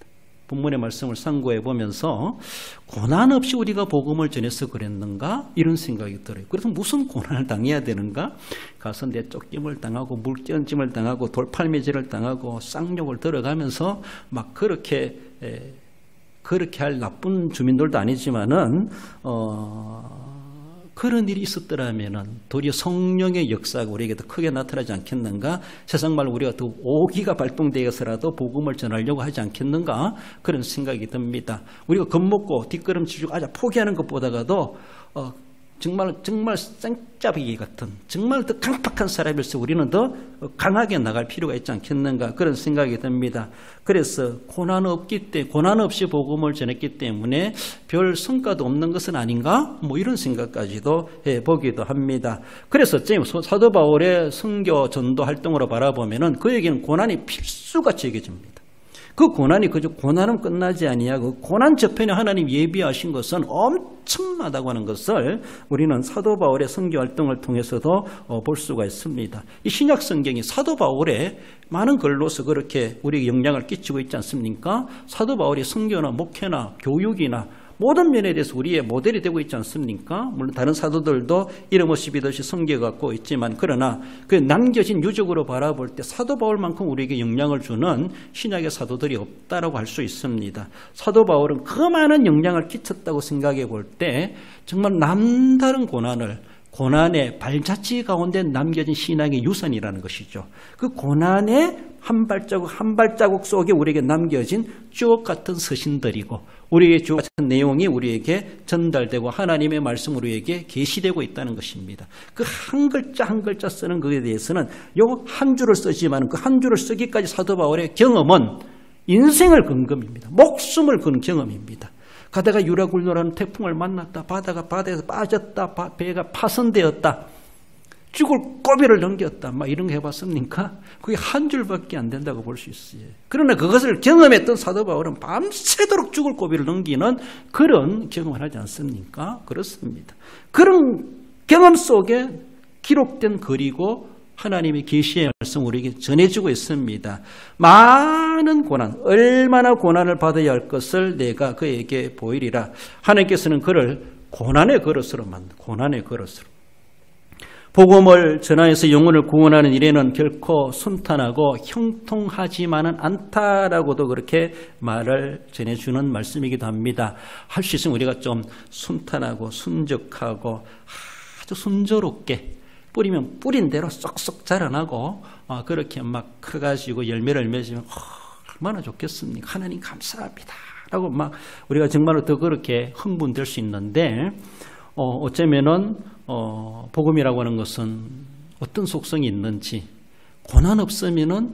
본문의 말씀을 상고해 보면서 고난 없이 우리가 복음을 전해서 그랬는가? 이런 생각이 들어요. 그래서 무슨 고난을 당해야 되는가? 가서 내쫓김을 당하고 물전짐을 당하고 돌팔매질을 당하고 쌍욕을 들어가면서 막 그렇게 할 나쁜 주민들도 아니지만은 그런 일이 있었더라면은 도리어 성령의 역사가 우리에게 더 크게 나타나지 않겠는가? 세상 말로 우리가 더 오기가 발동되어서라도 복음을 전하려고 하지 않겠는가? 그런 생각이 듭니다. 우리가 겁먹고 뒷걸음치고 포기하는 것보다도 정말 생짜배기 같은 정말 더 강팍한 사람일수록 우리는 더 강하게 나갈 필요가 있지 않겠는가 그런 생각이 듭니다. 그래서 고난 없이 복음을 전했기 때문에 별 성과도 없는 것은 아닌가? 뭐 이런 생각까지도 해보기도 합니다. 그래서 사도 바울의 선교 전도 활동으로 바라보면은 그에게는 고난이 필수같이 여겨집니다. 그 고난이 그저 고난은 끝나지 아니하고 고난 저편에 하나님 예비하신 것은 엄청나다고 하는 것을 우리는 사도 바울의 선교 활동을 통해서도 볼 수가 있습니다. 이 신약 성경이 사도 바울의 많은 글로서 그렇게 우리에게 영향을 끼치고 있지 않습니까? 사도 바울이 선교나 목회나 교육이나 모든 면에 대해서 우리의 모델이 되고 있지 않습니까? 물론 다른 사도들도 이름 없이 비듯이 섬겨갖고 있지만 그러나 그 남겨진 유적으로 바라볼 때 사도 바울만큼 우리에게 영향을 주는 신약의 사도들이 없다라고 할 수 있습니다. 사도 바울은 그 많은 영향을 끼쳤다고 생각해 볼 때 정말 남다른 고난의 발자취 가운데 남겨진 신앙의 유산이라는 것이죠. 그 고난의 한 발자국 속에 우리에게 남겨진 주옥 같은 서신들이고 우리의 주옥 같은 내용이 우리에게 전달되고 하나님의 말씀 우리에게 계시되고 있다는 것입니다. 그 한 글자 한 글자 쓰는 것에 대해서는 요 한 줄을 쓰지만 그 한 줄을 쓰기까지 사도 바울의 경험은 인생을 건 경험입니다. 목숨을 건 경험입니다. 가다가 유라굴노라는 태풍을 만났다. 바다에서 빠졌다. 배가 파손되었다. 죽을 고비를 넘겼다. 막 이런 거 해봤습니까? 그게 한 줄밖에 안 된다고 볼 수 있어요. 그러나 그것을 경험했던 사도 바울은 밤새도록 죽을 고비를 넘기는 그런 경험을 하지 않습니까? 그렇습니다. 그런 경험 속에 기록된 글이고 하나님의 계시의 말씀 우리에게 전해주고 있습니다. 많은 고난, 얼마나 고난을 받아야 할 것을 내가 그에게 보이리라. 하나님께서는 그를 고난의 그릇으로 만든 고난의 그릇으로. 복음을 전하여서 영혼을 구원하는 일에는 결코 순탄하고 형통하지만은 않다라고도 그렇게 말을 전해주는 말씀이기도 합니다. 할 수 있으면 우리가 좀 순탄하고 순적하고 아주 순조롭게 뿌리면 뿌린 대로 쏙쏙 자라나고 그렇게 막 커가지고 열매를 맺으면 얼마나 좋겠습니까? 하나님 감사합니다 라고 막 우리가 정말로 더 그렇게 흥분될 수 있는데 어쩌면은 복음이라고 하는 것은 어떤 속성이 있는지 고난 없으면은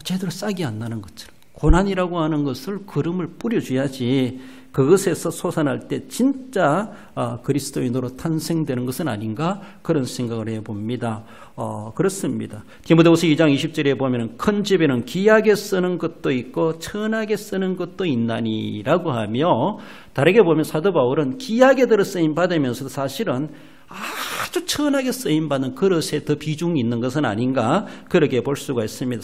제대로 싹이 안 나는 것처럼 고난이라고 하는 것을 기름을 뿌려줘야지 그것에서 솟아날 때 진짜 그리스도인으로 탄생되는 것은 아닌가 그런 생각을 해봅니다. 그렇습니다. 디모데후서 2장 20절에 보면 큰 집에는 귀하게 쓰는 것도 있고 천하게 쓰는 것도 있나니라고 하며 다르게 보면 사도 바울은 귀하게 들어 쓰임 받으면서도 사실은 아주 천하게 쓰임받는 그릇에 더 비중이 있는 것은 아닌가 그렇게 볼 수가 있습니다.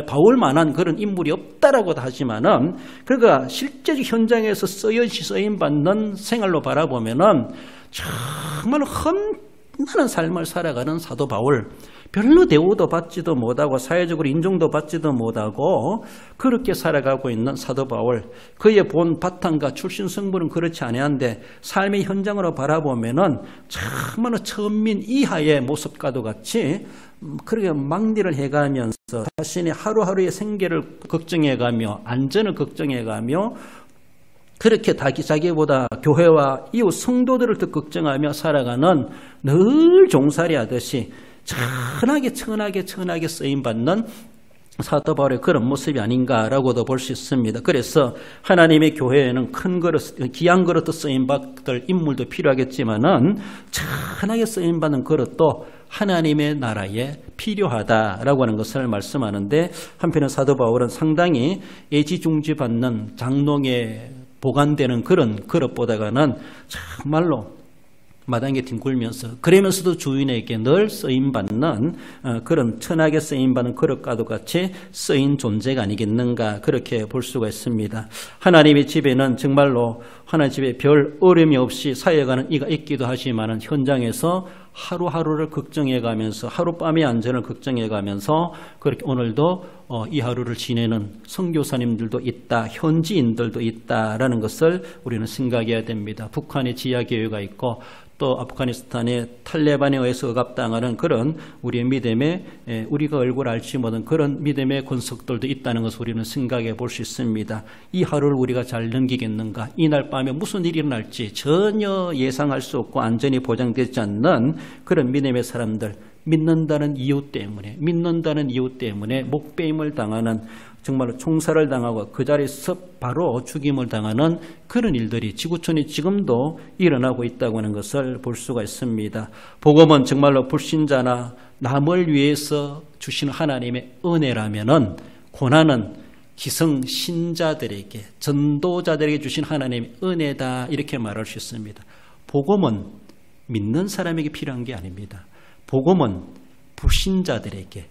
바울만한 그런 인물이 없다라고 하지만은 그가 실제적 현장에서 쓰임받는 생활로 바라보면은 정말 빛나는 삶을 살아가는 사도 바울, 별로 대우도 받지도 못하고 사회적으로 인정도 받지도 못하고 그렇게 살아가고 있는 사도 바울, 그의 본 바탕과 출신 성분은 그렇지 아니한데 삶의 현장으로 바라보면은 정말로 천민 이하의 모습과도 같이 그렇게 막리를 해가면서 자신의 하루하루의 생계를 걱정해가며 안전을 걱정해가며 그렇게 자기보다 교회와 이웃 성도들을 더 걱정하며 살아가는 늘 종살이 하듯이 천하게 쓰임받는 사도 바울의 그런 모습이 아닌가라고도 볼 수 있습니다. 그래서 하나님의 교회에는 큰 그릇, 귀한 그릇도 쓰임받을 인물도 필요하겠지만은 천하게 쓰임받는 그릇도 하나님의 나라에 필요하다라고 하는 것을 말씀하는데, 한편에 사도 바울은 상당히 애지중지받는 장롱에 보관되는 그런 그릇보다는 정말로 마당에 뒹굴면서 그러면서도 주인에게 늘 쓰임받는 그런 천하게 쓰임받는 그릇과도 같이 쓰인 존재가 아니겠는가, 그렇게 볼 수가 있습니다. 하나님의 집에는 정말로 하나님 집에 별 어려움이 없이 살아가는 이가 있기도 하지만 현장에서 하루하루를 걱정해가면서 하룻밤의 안전을 걱정해가면서 그렇게 오늘도 이 하루를 지내는 선교사님들도 있다, 현지인들도 있다라는 것을 우리는 생각해야 됩니다. 북한에 지하교회가 있고 또 아프가니스탄의 탈레반에 의해서 억압당하는 그런 우리의 믿음에 우리가 얼굴 알지 못한 그런 믿음의 권속들도 있다는 것을 우리는 생각해 볼 수 있습니다. 이 하루를 우리가 잘 넘기겠는가? 이날 밤에 무슨 일이 일어날지 전혀 예상할 수 없고 안전이 보장되지 않는 그런 믿음의 사람들, 믿는다는 이유 때문에 목배임을 당하는, 정말로 총살을 당하고 그 자리에서 바로 죽임을 당하는 그런 일들이 지구촌이 지금도 일어나고 있다고 하는 것을 볼 수가 있습니다. 복음은 정말로 불신자나 남을 위해서 주시는 하나님의 은혜라면은, 고난은 기성신자들에게, 전도자들에게 주신 하나님의 은혜다, 이렇게 말할 수 있습니다. 복음은 믿는 사람에게 필요한 게 아닙니다. 복음은 불신자들에게,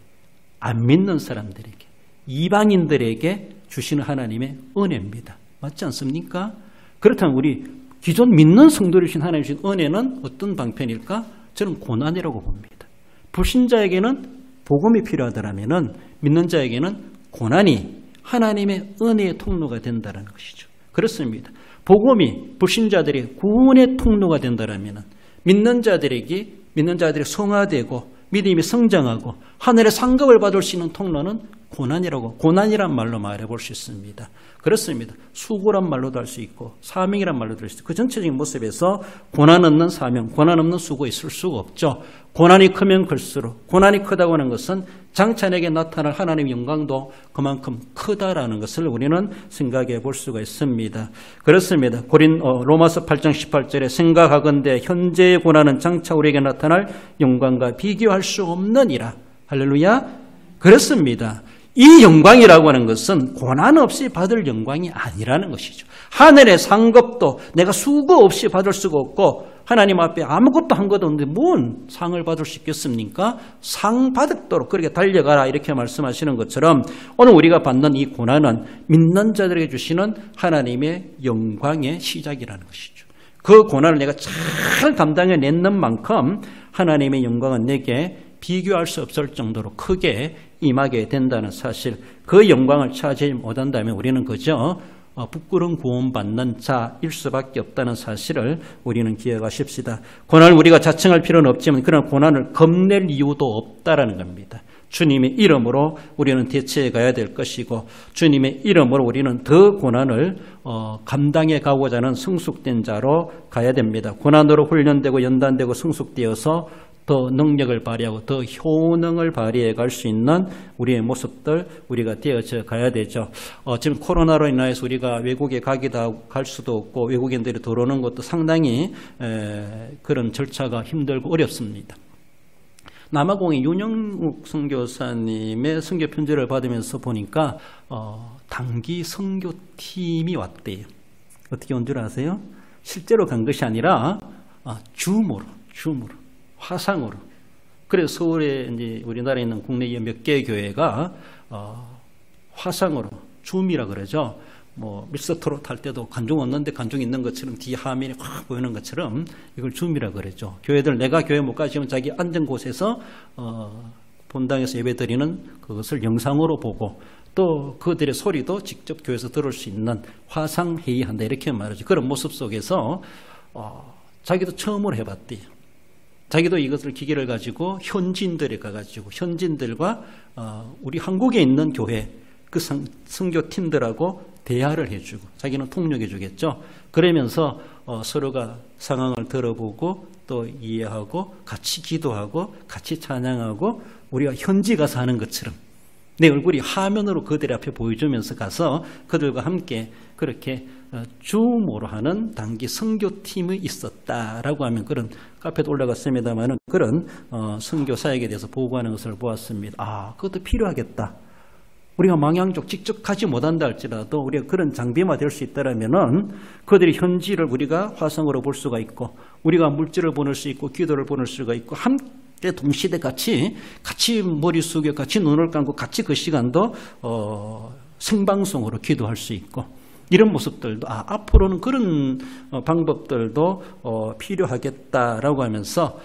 안 믿는 사람들에게, 이방인들에게 주시는 하나님의 은혜입니다. 맞지 않습니까? 그렇다면 우리 기존 믿는 성도를 주신 하나님 주신 은혜는 어떤 방편일까? 저는 고난이라고 봅니다. 불신자에게는 복음이 필요하다면 믿는 자에게는 고난이 하나님의 은혜의 통로가 된다는 것이죠. 그렇습니다. 복음이 불신자들의 구원의 통로가 된다면 믿는 자들이 성화되고 믿음이 성장하고 하늘의 상급을 받을 수 있는 통로는 고난이란 말로 말해볼 수 있습니다. 그렇습니다. 수고란 말로도 할 수 있고 사명이란 말로도 할 수 있고, 그 전체적인 모습에서 고난 없는 사명, 고난 없는 수고 있을 수가 없죠. 고난이 크면 클수록, 고난이 크다고 하는 것은 장차에게 나타날 하나님의 영광도 그만큼 크다라는 것을 우리는 생각해 볼 수가 있습니다. 그렇습니다. 로마서 8장 18절에 생각하건대 현재의 고난은 장차 우리에게 나타날 영광과 비교할 수 없느니라. 할렐루야. 그렇습니다. 이 영광이라고 하는 것은 고난 없이 받을 영광이 아니라는 것이죠. 하늘의 상급도 내가 수고 없이 받을 수가 없고 하나님 앞에 아무것도 한 것도 없는데 뭔 상을 받을 수 있겠습니까? 상 받도록 그렇게 달려가라, 이렇게 말씀하시는 것처럼 오늘 우리가 받는 이 고난은 믿는 자들에게 주시는 하나님의 영광의 시작이라는 것이죠. 그 고난을 내가 잘 감당해내는 만큼 하나님의 영광은 내게 비교할 수 없을 정도로 크게 임하게 된다는 사실, 그 영광을 차지하지 못한다면 우리는 그저 부끄러운 구원받는 자일 수밖에 없다는 사실을 우리는 기억하십시다. 고난을 우리가 자청할 필요는 없지만 그런 고난을 겁낼 이유도 없다라는 겁니다. 주님의 이름으로 우리는 대처해 가야 될 것이고, 주님의 이름으로 우리는 더 고난을 감당해 가고자 하는 성숙된 자로 가야 됩니다. 고난으로 훈련되고 연단되고 성숙되어서 더 능력을 발휘하고 더 효능을 발휘해 갈 수 있는 우리의 모습들, 우리가 되어져 가야 되죠. 지금 코로나로 인해서 우리가 외국에 갈 수도 없고 외국인들이 들어오는 것도 상당히 그런 절차가 힘들고 어렵습니다. 남아공의 윤영욱 선교사님의 선교 편지를 받으면서 보니까 단기 선교팀이 왔대요. 어떻게 온 줄 아세요? 실제로 간 것이 아니라 줌으로 화상으로. 그래서 서울에 이제 우리나라에 있는 국내 몇 개 교회가 화상으로, 줌이라 그러죠. 뭐 밀서트로 탈 때도 관중 없는데 관중 있는 것처럼 뒤에 화면이 확 보이는 것처럼 이걸 줌이라 그러죠. 교회들 내가 교회 못 가시면 자기 앉은 곳에서 본당에서 예배드리는 그것을 영상으로 보고 또 그들의 소리도 직접 교회에서 들을 수 있는 화상회의한다 이렇게 말하죠. 그런 모습 속에서 자기도 처음으로 해봤대요. 자기도 이것을 기계를 가지고 현지인들에 가가지고 현지인들과 우리 한국에 있는 교회 그 선교팀들하고 대화를 해주고 자기는 통역해 주겠죠. 그러면서 서로가 상황을 들어보고 또 이해하고 같이 기도하고 같이 찬양하고 우리가 현지 가서 하는 것처럼 내 얼굴이 화면으로 그들 앞에 보여주면서 가서 그들과 함께 그렇게 줌으로 하는 단기 선교팀이 있었다라고 하면 그런 카페도 올라갔습니다만 그런 선교 사역에 대해서 보고하는 것을 보았습니다. 그것도 필요하겠다. 우리가 망향족 직접 가지 못한다 할지라도 우리가 그런 장비만 될 수 있다라면은 그들의 현지를 우리가 화상으로 볼 수가 있고 우리가 물질을 보낼 수 있고 기도를 보낼 수가 있고 함께 동시대 같이 머리 숙여 같이 눈을 감고 같이 그 시간도 생방송으로 기도할 수 있고 이런 모습들도 앞으로는 그런 방법들도 필요하겠다라고 하면서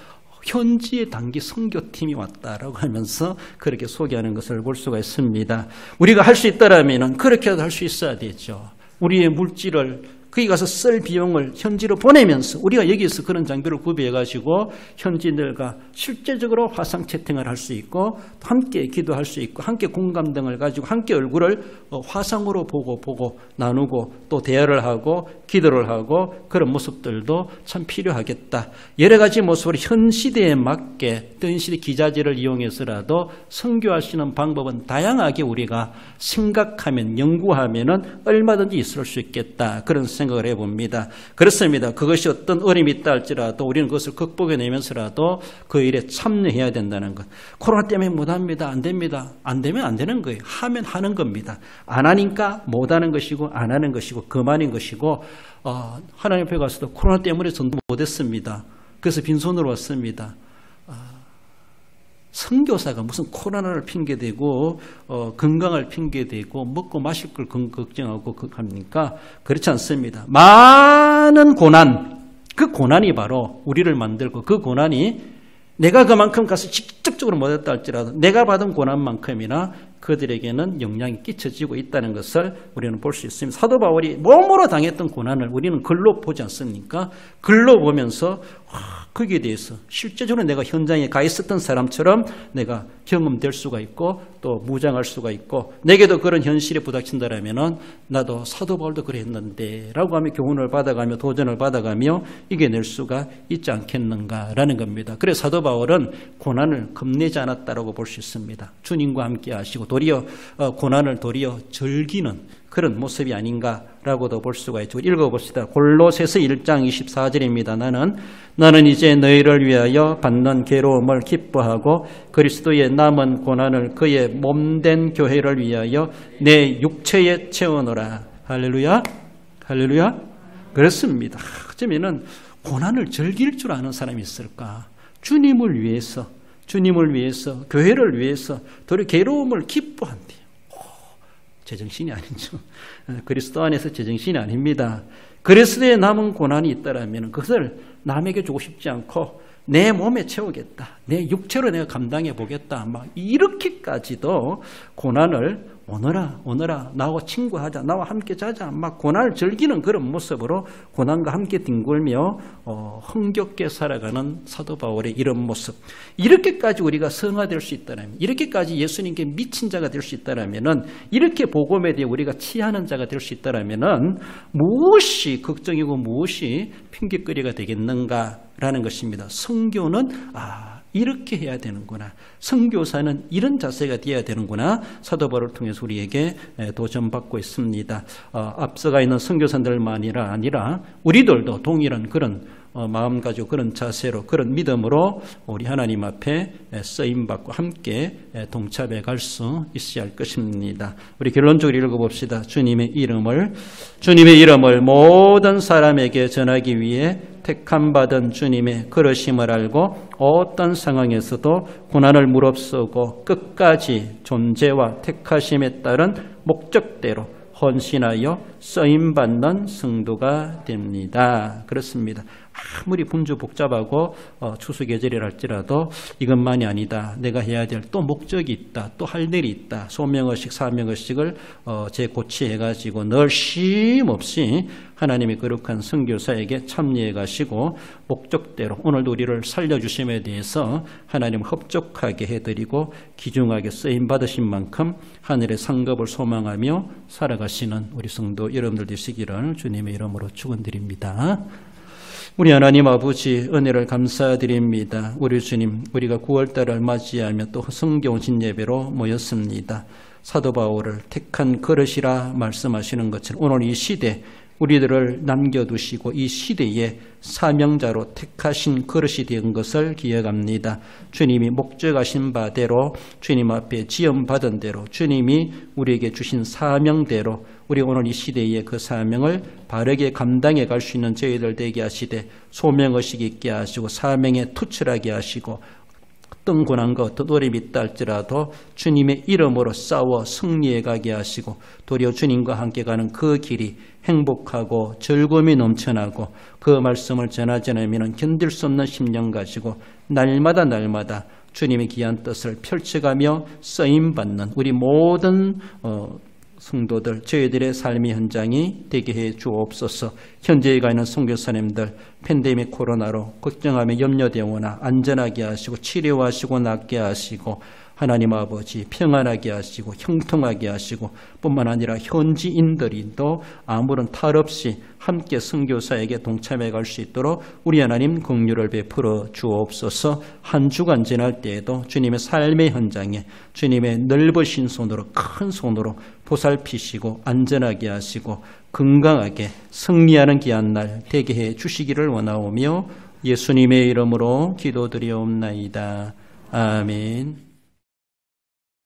현지의 단기 선교팀이 왔다라고 하면서 그렇게 소개하는 것을 볼 수가 있습니다. 우리가 할 수 있다라면 그렇게라도 할 수 있어야 되죠. 우리의 물질을 거기 가서 쓸 비용을 현지로 보내면서 우리가 여기서 그런 장비를 구비해가지고 현지인들과 실제적으로 화상 채팅을 할 수 있고 함께 기도할 수 있고 함께 공감등을 가지고 함께 얼굴을 화상으로 보고 나누고 또 대화를 하고 기도를 하고 그런 모습들도 참 필요하겠다. 여러 가지 모습으로 현 시대에 맞게 현 시대 기자재를 이용해서라도 선교하시는 방법은 다양하게 우리가 생각하면 연구하면은 얼마든지 있을 수 있겠다. 그런 생각을 해봅니다. 그렇습니다. 그것이 어떤 어려움이 있다 할지라도 우리는 그것을 극복해내면서라도 그 일에 참여해야 된다는 것. 코로나 때문에 못합니다. 안 됩니다. 안 되면 안 되는 거예요. 하면 하는 겁니다. 안 하니까 못하는 것이고 안 하는 것이고 그만인 것이고 하나님 앞에 가서도 코로나 때문에 전도 못했습니다. 그래서 빈손으로 왔습니다. 선교사가 무슨 코로나를 핑계대고 건강을 핑계대고 먹고 마실 걸 걱정하고 합니까? 그렇지 않습니다. 많은 고난, 그 고난이 바로 우리를 만들고 그 고난이 내가 그만큼 가서 직접적으로 못했다 할지라도 내가 받은 고난만큼이나 그들에게는 영향이 끼쳐지고 있다는 것을 우리는 볼 수 있습니다. 사도 바울이 몸으로 당했던 고난을 우리는 글로 보지 않습니까? 글로 보면서 거기에 대해서 실제적으로 내가 현장에 가 있었던 사람처럼 내가 경험될 수가 있고 또 무장할 수가 있고 내게도 그런 현실에 부닥친다라면 나도 사도 바울도 그랬는데 라고 하며 교훈을 받아가며 도전을 받아가며 이겨낼 수가 있지 않겠는가라는 겁니다. 그래서 사도 바울은 고난을 겁내지 않았다라고 볼 수 있습니다. 주님과 함께 하시고 도리어 고난을 도리어 즐기는 그런 모습이 아닌가라고도 볼 수가 있죠. 읽어봅시다. 골로새서 1장 24절입니다. 나는 이제 너희를 위하여 받는 괴로움을 기뻐하고 그리스도의 남은 고난을 그의 몸된 교회를 위하여 내 육체에 채우노라. 할렐루야. 할렐루야. 그렇습니다. 어쩌면은 고난을 즐길 줄 아는 사람이 있을까? 주님을 위해서 교회를 위해서 도리어 괴로움을 기뻐한대요. 제정신이 아니죠. 그리스도 안에서 제정신이 아닙니다. 그리스도의 남은 고난이 있다라면 그것을 남에게 주고 싶지 않고 내 몸에 채우겠다. 내 육체로 내가 감당해 보겠다. 막 이렇게까지도 고난을 오너라 나와 친구하자. 나와 함께 자자. 막 고난을 즐기는 그런 모습으로 고난과 함께 뒹굴며 흥겹게 살아가는 사도 바울의 이런 모습. 이렇게까지 우리가 성화될 수 있다면 이렇게까지 예수님께 미친 자가 될 수 있다면 이렇게 복음에 대해 우리가 치하는 자가 될 수 있다면 무엇이 걱정이고 무엇이 핑계거리가 되겠는가라는 것입니다. 선교는 이렇게 해야 되는구나. 선교사는 이런 자세가 되어야 되는구나. 사도 바울을 통해서 우리에게 도전받고 있습니다. 앞서가 있는 선교사들만이 아니라 우리들도 동일한 그런 마음 가지고 그런 자세로 그런 믿음으로 우리 하나님 앞에 쓰임받고 함께 동참해 갈 수 있어야 할 것입니다. 우리 결론적으로 읽어봅시다. 주님의 이름을 모든 사람에게 전하기 위해 택함받은 주님의 그러심을 알고 어떤 상황에서도 고난을 무릅쓰고 끝까지 존재와 택하심에 따른 목적대로 헌신하여 쓰임받는 성도가 됩니다. 그렇습니다. 아무리 분주 복잡하고 추수 계절이라 할지라도 이것만이 아니다. 내가 해야 될 또 목적이 있다. 또 할 일이 있다. 소명의식, 사명의식을 재고치해가지고 늘 쉼 없이 하나님의 거룩한 선교사에게 참여해 가시고 목적대로 오늘도 우리를 살려주심에 대해서 하나님 흡족하게 해드리고 귀중하게 쓰임받으신 만큼 하늘의 상급을 소망하며 살아가시는 우리 성도 여러분들 되시기를 주님의 이름으로 축원드립니다. 우리 하나님 아버지 은혜를 감사드립니다. 우리 주님, 우리가 9월달을 맞이하며 또 성경 진예배로 모였습니다. 사도 바울을 택한 그릇이라 말씀하시는 것처럼 오늘 이 시대 우리들을 남겨두시고 이 시대에 사명자로 택하신 그릇이 된 것을 기억합니다. 주님이 목적하신 바대로 주님 앞에 지음받은 대로 주님이 우리에게 주신 사명대로 우리 오늘 이 시대에 그 사명을 바르게 감당해 갈 수 있는 저희들 되게 하시되 소명의식 있게 하시고 사명에 투철하게 하시고 어떤 고난과 어떤 어려움이 있다 할지라도 주님의 이름으로 싸워 승리해 가게 하시고 도리어 주님과 함께 가는 그 길이 행복하고 즐거움이 넘쳐나고 그 말씀을 전하지 않으면 견딜 수 없는 심령 가지고 날마다 주님의 귀한 뜻을 펼쳐가며 쓰임받는 우리 모든 성도들 저희들의 삶의 현장이 되게 해 주옵소서. 현재에 가 있는 선교사님들 팬데믹 코로나로 걱정하며 염려되오나 안전하게 하시고 치료하시고 낫게 하시고 하나님 아버지 평안하게 하시고 형통하게 하시고 뿐만 아니라 현지인들도 아무런 탈 없이 함께 선교사에게 동참해 갈 수 있도록 우리 하나님 긍휼을 베풀어 주옵소서. 한 주간 지날 때에도 주님의 삶의 현장에 주님의 넓으신 손으로 큰 손으로 보살피시고 안전하게 하시고 건강하게 승리하는 귀한 날 되게 해 주시기를 원하오며 예수님의 이름으로 기도드리옵나이다. 아멘.